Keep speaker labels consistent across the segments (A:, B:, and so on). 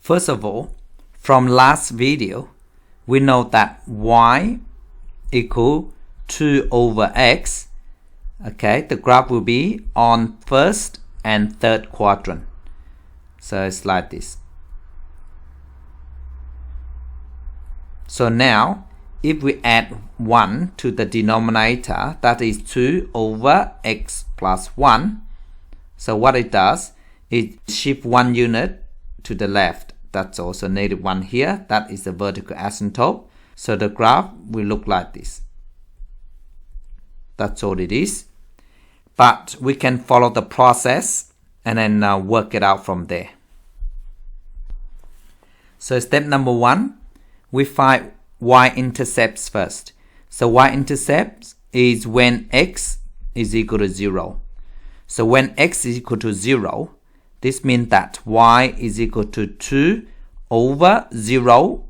A: First of all, from last video, we know that y equal 2 over x. Okay, the graph will be on first and third quadrant. So it's like this. So now, if we add 1 to the denominator, that is 2 over x plus 1. So what it does, it shifts 1 unit to the left. That's also -1 here. That is the vertical asymptote. So the graph will look like this. That's all it is. But we can follow the process and then work it out from there. So step number 1, we find y-intercepts first. So y-intercepts is when x is equal to 0. So when x is equal to 0, this means that y is equal to 2 over 0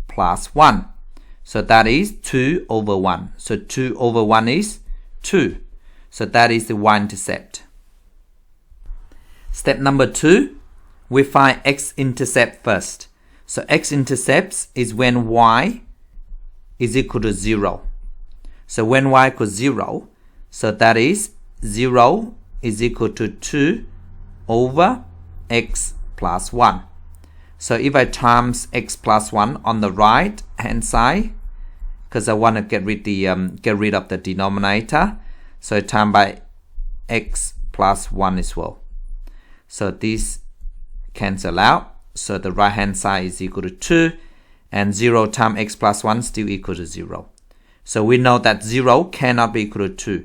A: plus 1. So that is 2 over 1. So 2 over 1 is 2. So that is the y-intercept. Step number 2, we find x-intercept first. So x-intercepts is when y is equal to 0. So when y equals 0, so that is 0 is equal to 2 over x plus 1. So if I times x plus 1 on the right hand side, because I want to get rid of the denominator, so I times by x plus 1 as well. So this cancel out. So the right hand side is equal to 2, and 0 times x plus 1 still equal to 0. So we know that 0 cannot be equal to 2.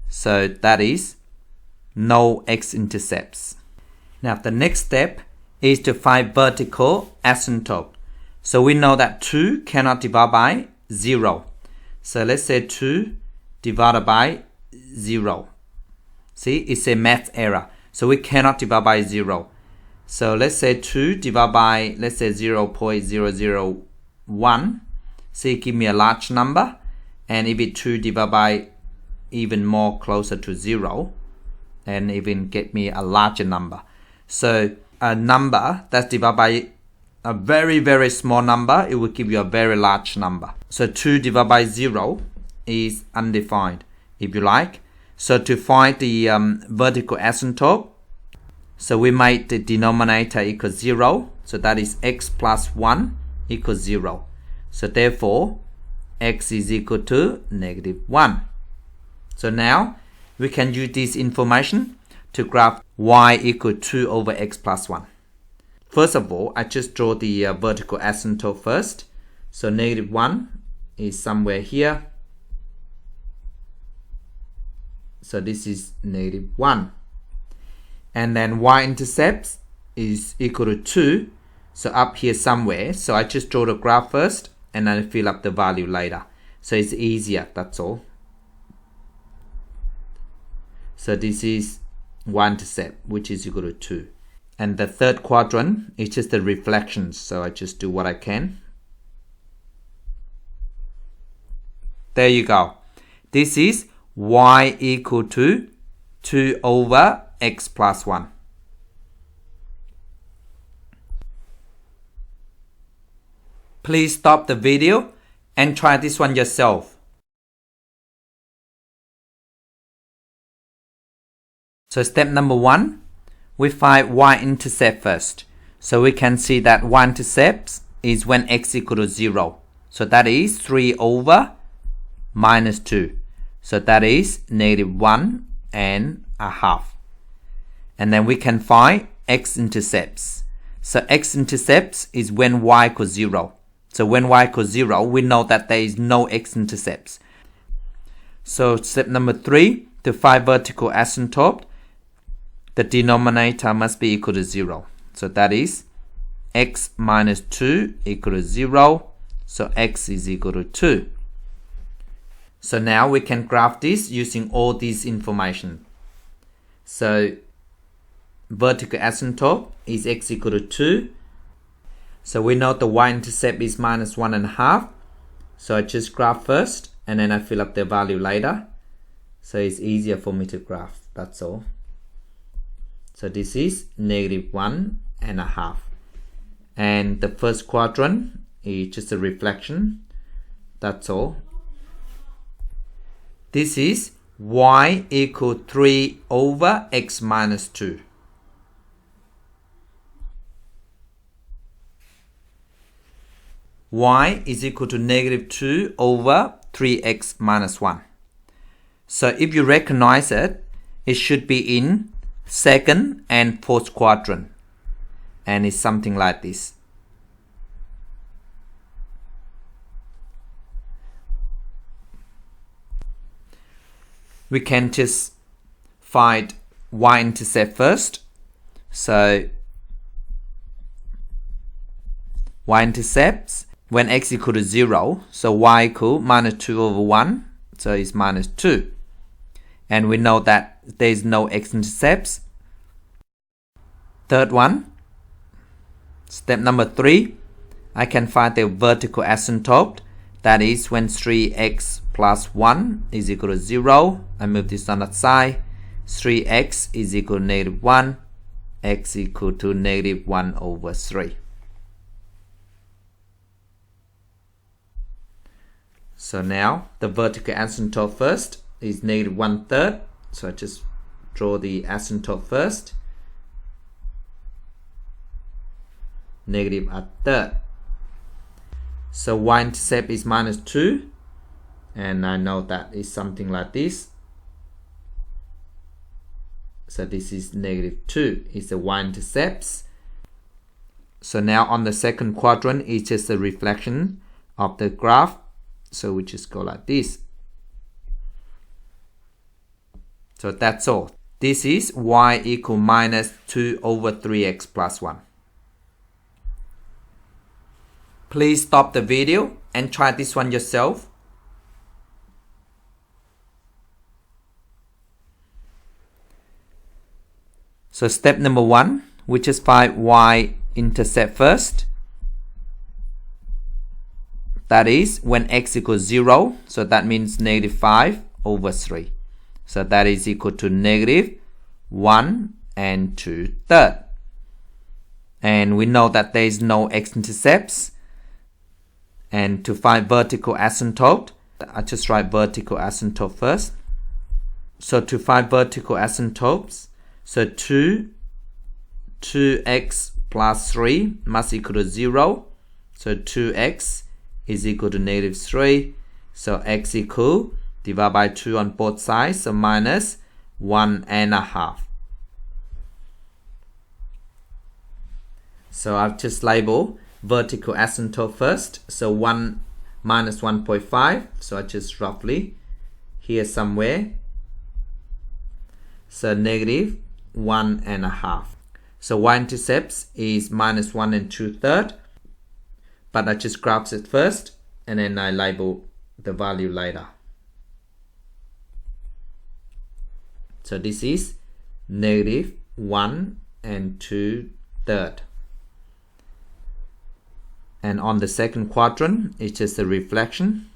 A: So that is no x-intercepts. Now the next step is to find vertical asymptote. So we know that 2 cannot divide by 0. So let's say 2 divided by 0. See, it's a math error. So we cannot divide by 0. So let's say 2 divided by, let's say 0.001. See, give me a large number. And if it's 2 divided by even more closer to 0, and even get me a larger number. So a number that's divided by a very, very small number, it will give you a very large number. So 2 divided by 0 is undefined, if you like. So to find the vertical asymptote, so we make the denominator equal 0. So that is x plus 1 equals 0. So therefore, x is equal to -1. So now, we can use this information to graph y equal 2 over x plus 1. First of all, I just draw the vertical asymptote first. So -1 is somewhere here. So this is -1. And then y-intercepts is equal to 2. So up here somewhere. So I just draw the graph first and then fill up the value later. So it's easier, that's all. So this is y-intercept, which is equal to 2. And the third quadrant is just the reflections. So I just do what I can. There you go. This is y equal to 2 over x plus 1. Please stop the video and try this one yourself. So step number 1, we find y-intercept first. So we can see that y-intercepts is when x equal to 0. So that is 3 over -2. So that is -1.5. And then we can find x-intercepts. So x-intercepts is when y equals 0. So when y equals 0, we know that there is no x-intercepts. So step number 3, to find vertical asymptote, the denominator must be equal to 0. So that is x minus 2 equal to 0. So x is equal to 2. So now we can graph this using all this information. So vertical asymptote is x equal to 2. So we know the y-intercept is -1.5. So I just graph first and then I fill up the value later. So it's easier for me to graph, that's all. So this is -1.5. and the first quadrant is just a reflection. That's all. This is y equal 3 over x minus 2. Y is equal to negative 2 over 3x minus 1. So if you recognize it, it should be in second and fourth quadrant. And it's something like this. We can just find y-intercept first. So y-intercepts when x equal to 0. So y equal minus 2 over 1. So it's minus 2. And we know that there is no x-intercepts. Third one, step number 3, I can find the vertical asymptote. That is when 3x plus 1 is equal to 0. I move this on that side. 3x is equal to negative 1. X equal to negative 1 over 3. So now the vertical asymptote first is negative 1/3. So I just draw the asymptote first. Negative 1/3. So y-intercept is minus 2. And I know that is something like this. So this is negative 2. It's the y-intercepts. So now on the second quadrant, it's just a reflection of the graph. So we just go like this. So that's all. This is y equal minus 2 over 3x plus 1. Please stop the video and try this one yourself. So step number 1, we just find y-intercept first. That is when x equals 0. So that means negative 5 over 3. So that is equal to negative 1 and 2/3. And we know that there is no x-intercepts. And to find vertical asymptote, I just write vertical asymptote first. So to find vertical asymptotes, so 2x plus 3 must equal to 0. So 2x is equal to negative 3. So x equal, divide by 2 on both sides, so minus 1.5. So I've just labeled vertical asymptote first. So 1 minus 1.5. So I just roughly here somewhere. So negative 1.5. So y-intercepts is minus 1 and 2/3. But I just graph it first and then I label the value later. So this is negative 1 and 2/3. And on the second quadrant, it's just a reflection.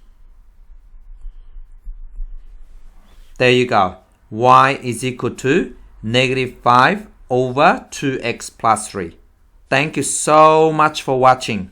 A: There you go. Y is equal to negative 5 over 2x plus 3. Thank you so much for watching.